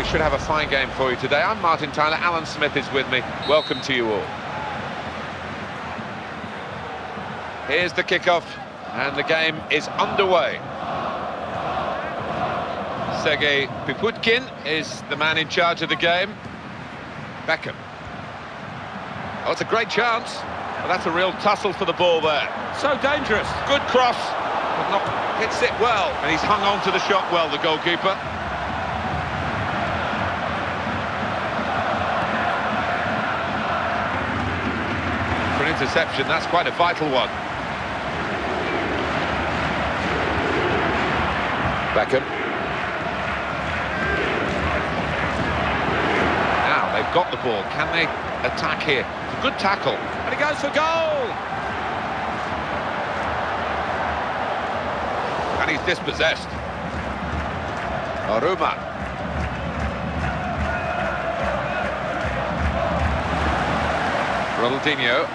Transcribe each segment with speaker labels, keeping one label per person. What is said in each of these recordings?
Speaker 1: we should have a fine game for you today. I'm Martin Tyler, Alan Smith is with me. Welcome to you all. Here's the kickoff, and the game is underway. Sergei Piputkin is the man in charge of the game. Beckham. Oh, it's a great chance. Well, that's a real tussle for the ball there. So dangerous. Good cross, but not hits it well. And he's hung on to the shot well, the goalkeeper. For an interception, that's quite a vital one. Beckham. Now they've got the ball. Can they attack here? It's a good tackle. And he goes for goal! And he's dispossessed. Oruma. Ronaldinho.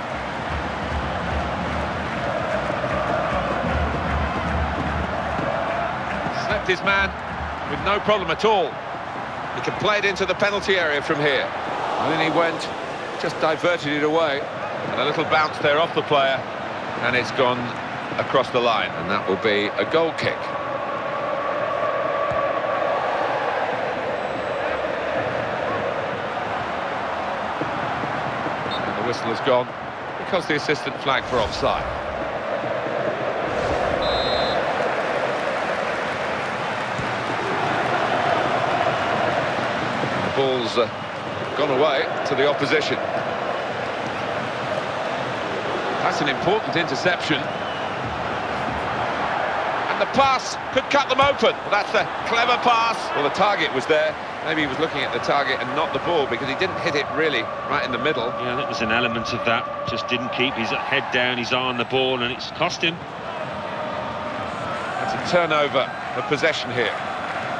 Speaker 1: Slept his man with no problem at all. He can play it into the penalty area from here. And then he went, just diverted it away. And a little bounce there off the player. And it's gone across the line. And that will be a goal kick. And the whistle has gone because the assistant flagged for offside. Ball's gone away to the opposition. That's an important interception. And the pass could cut them open. That's a clever pass. Well, the target was there. Maybe he was looking at the target and not the ball because he didn't hit it really right in the middle.
Speaker 2: Yeah, that was an element of that. Just didn't keep his head down, his eye on the ball, and it's cost him.
Speaker 1: That's a turnover of possession here.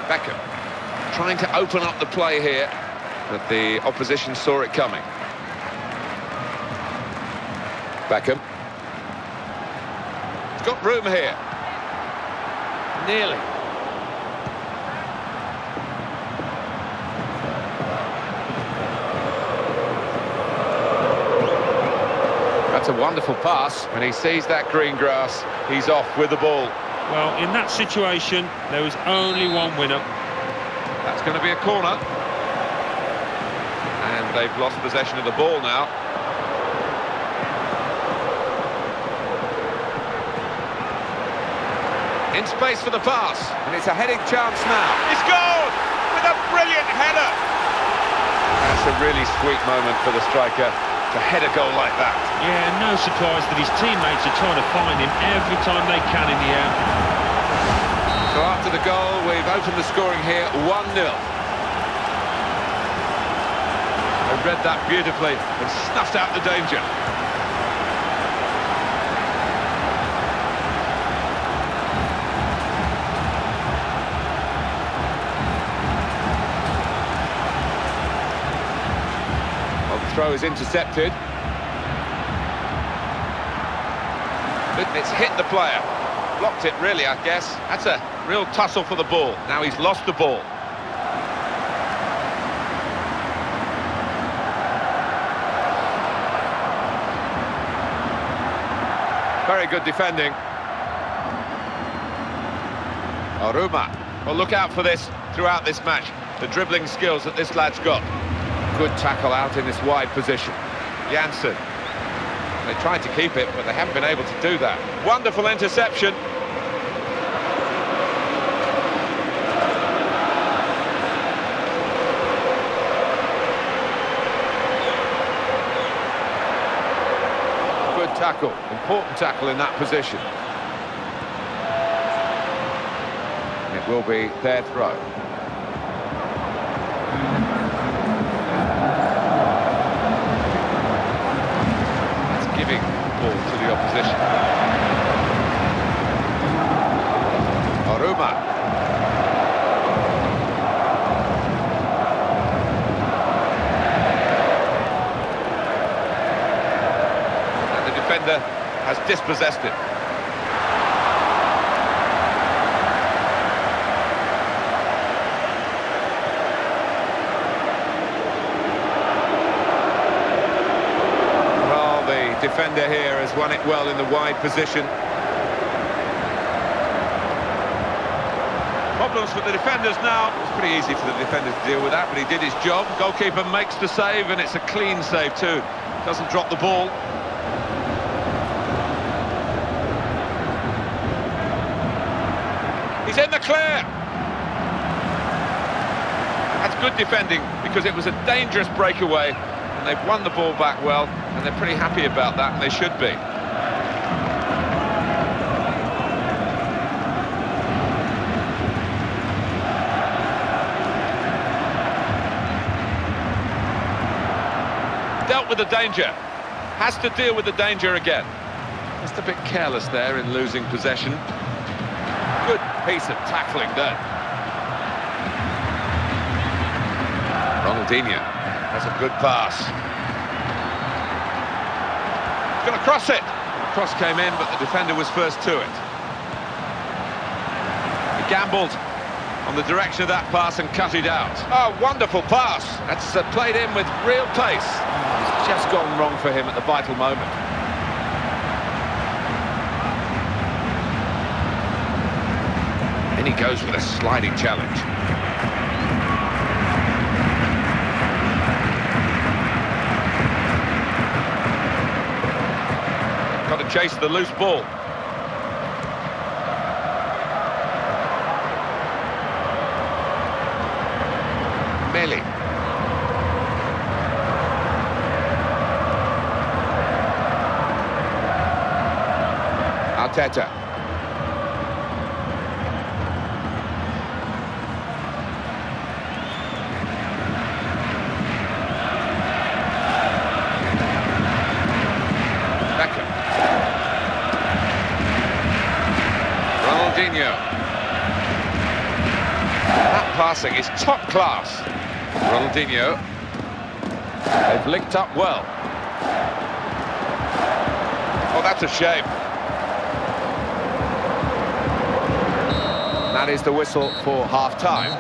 Speaker 1: Beckham. Trying to open up the play here, but the opposition saw it coming. Beckham. He's got room here. Nearly. That's a wonderful pass. When he sees that green grass, he's off with the ball.
Speaker 2: Well, in that situation, there was only one winner.
Speaker 1: That's going to be a corner. And they've lost possession of the ball now. In space for the pass. And it's a heading chance now. He scored with a brilliant header. That's a really sweet moment for the striker to head a goal like that.
Speaker 2: Yeah, no surprise that his teammates are trying to find him every time they can in the air.
Speaker 1: So after the goal, we've opened the scoring here, 1-0. They read that beautifully and snuffed out the danger. Well, the throw is intercepted. It's hit the player. Blocked it, really, I guess. That's a real tussle for the ball. Now he's lost the ball. Very good defending. Oruma. Well, look out for this throughout this match. The dribbling skills that this lad's got. Good tackle out in this wide position. Janssen. They tried to keep it, but they haven't been able to do that. Wonderful interception. Good tackle, important tackle in that position. It will be their throw. Giving the ball to the opposition. Oruma. And the defender has dispossessed it. defender here has won it well in the wide position. Problems for the defenders now. It's pretty easy for the defender to deal with that, but he did his job. Goalkeeper makes the save, and it's a clean save too. Doesn't drop the ball. He's in the clear. That's good defending, because it was a dangerous breakaway, and they've won the ball back well, and they're pretty happy about that, and they should be. Dealt with the danger. Has to deal with the danger again. Just a bit careless there in losing possession. Good piece of tackling there. Ronaldinho has a good pass. He's going to cross it. The cross came in, but the defender was first to it. He gambled on the direction of that pass and cut it out. Oh, wonderful pass. That's played in with real pace. It's just gone wrong for him at the vital moment. Then he goes with a sliding challenge. Got to chase the loose ball. Melli. Arteta. Beckham. Ronaldinho. That passing is top class. Ronaldinho. They've linked up well. Oh, that's a shame. That is the whistle for half-time.